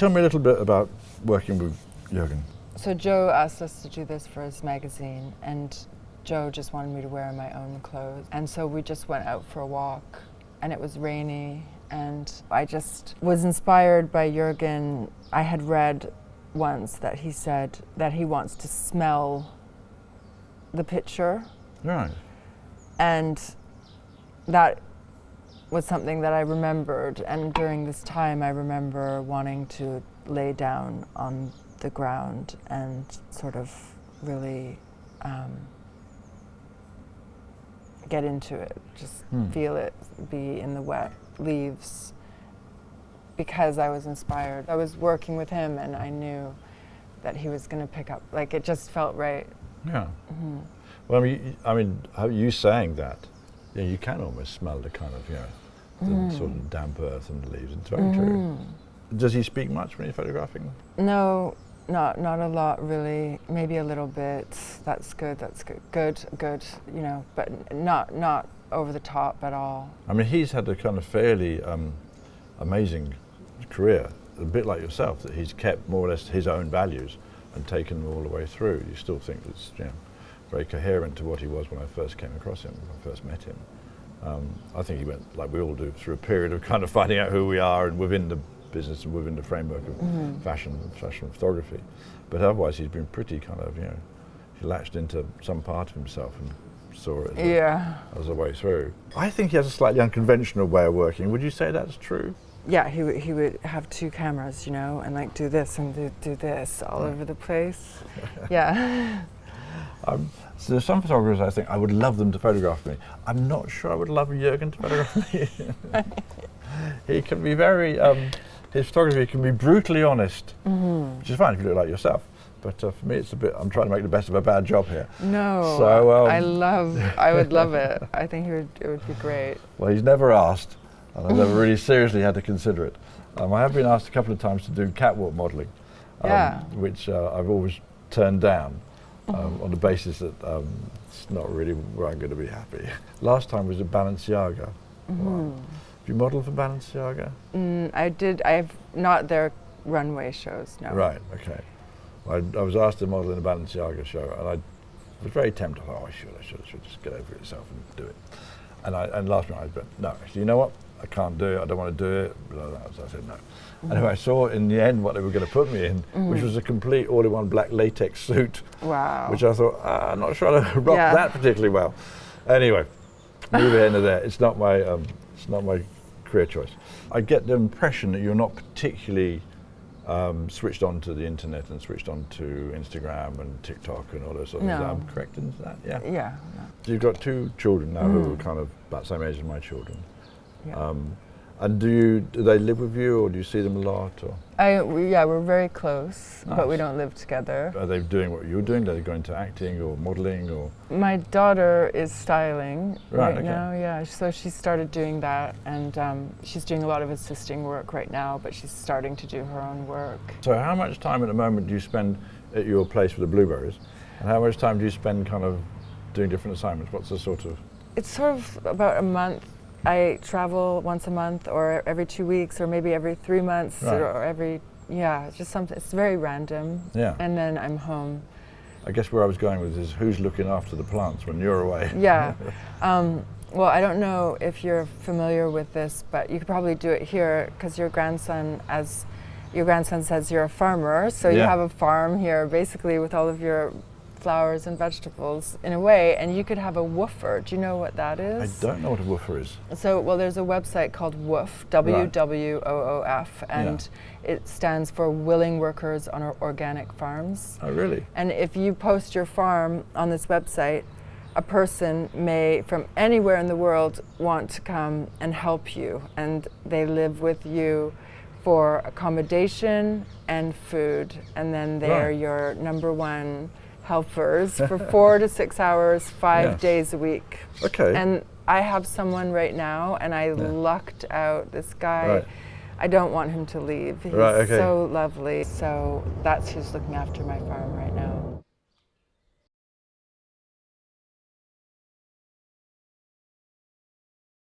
Tell me a little bit about working with Juergen. So Joe asked us to do this for his magazine, and Joe just wanted me to wear my own clothes. And so we just went out for a walk, and it was rainy, and I just was inspired by Juergen. I had read once that he said that he wants to smell the picture. Right. And that was something that I remembered, and during this time I remember wanting to lay down on the ground and sort of really get into it, just feel it, be in the wet leaves, because I was inspired. I was working with him and I knew that he was going to pick up, like it just felt right. Yeah. Mm-hmm. Well, I mean, how you saying that, you can almost smell the kind of, the sort of damp earth and the leaves. It's very true. Does he speak much when you're photographing? No, not a lot really. Maybe a little bit. That's good. Good. But not over the top at all. I mean, he's had a kind of fairly amazing career, a bit like yourself, that he's kept more or less his own values and taken them all the way through. You still think it's very coherent to what he was when I first came across him, when I first met him. I think he went, like we all do, through a period of kind of finding out who we are and within the business and within the framework of fashion photography. But otherwise he's been pretty kind of, he latched into some part of himself and saw it as a way through. I think he has a slightly unconventional way of working. Would you say that's true? Yeah, he would have two cameras, and like do this and do this all over the place. Yeah. So there's some photographers I think I would love them to photograph me. I'm not sure I would love Juergen to photograph me. He can be very, his photography can be brutally honest, which is fine if you look like yourself. But for me it's a bit, I'm trying to make the best of a bad job here. No, so, I would love it. I think it would be great. Well, he's never asked, and I've never really seriously had to consider it. I have been asked a couple of times to do catwalk modelling, which I've always turned down. On the basis that it's not really where I'm going to be happy. Last time was at Balenciaga. Wow. Have you modelled for Balenciaga? I did. I have not their runway shows, no. Right, okay. Well, I was asked to model in a Balenciaga show, and I was very tempted. I thought, I should just get over it yourself and do it. And last night I went, no, actually, you know what? I can't do it, I don't want to do it. So I said no. Anyway, I saw in the end what they were going to put me in, which was a complete all-in-one black latex suit. Wow. Which I thought, I'm not sure I rocked that particularly well. Anyway, move it into there. It's not my career choice. I get the impression that you're not particularly switched on to the internet and switched on to Instagram and TikTok and all those sort of things. I'm correct in that? Yeah. Yeah. No. So you've got two children now who are kind of about the same age as my children. Yeah. And do they live with you, or do you see them a lot? Or? We're very close, Nice. but we don't live together. Are they doing what you're doing? Are they going to acting or modelling? Or? My daughter is styling right now, yeah. So she started doing that, and she's doing a lot of assisting work right now, but she's starting to do her own work. So how much time at the moment do you spend at your place with the blueberries? And how much time do you spend kind of doing different assignments? What's the sort of? It's sort of about a month. I travel once a month, or every 2 weeks, or maybe every 3 months, or every, it's just something, it's very random. Yeah. And then I'm home. I guess where I was going with this is who's looking after the plants when you're away? Yeah. Well, I don't know if you're familiar with this, but you could probably do it here, because your grandson says you're a farmer, so you have a farm here basically with all of your flowers and vegetables in a way, and you could have a woofer. Do you know what that is? I don't know what a woofer is. So, well, there's a website called WWOOF, W-W-O-O-F, and it stands for Willing Workers on Organic Farms. Oh, really? And if you post your farm on this website, a person may, from anywhere in the world, want to come and help you, and they live with you for accommodation and food, and then they're your number one helpers for 4 to 6 hours, 5 days a week. Okay. And I have someone right now, and I lucked out this guy. I don't want him to leave. He's so lovely. So that's who's looking after my farm right now.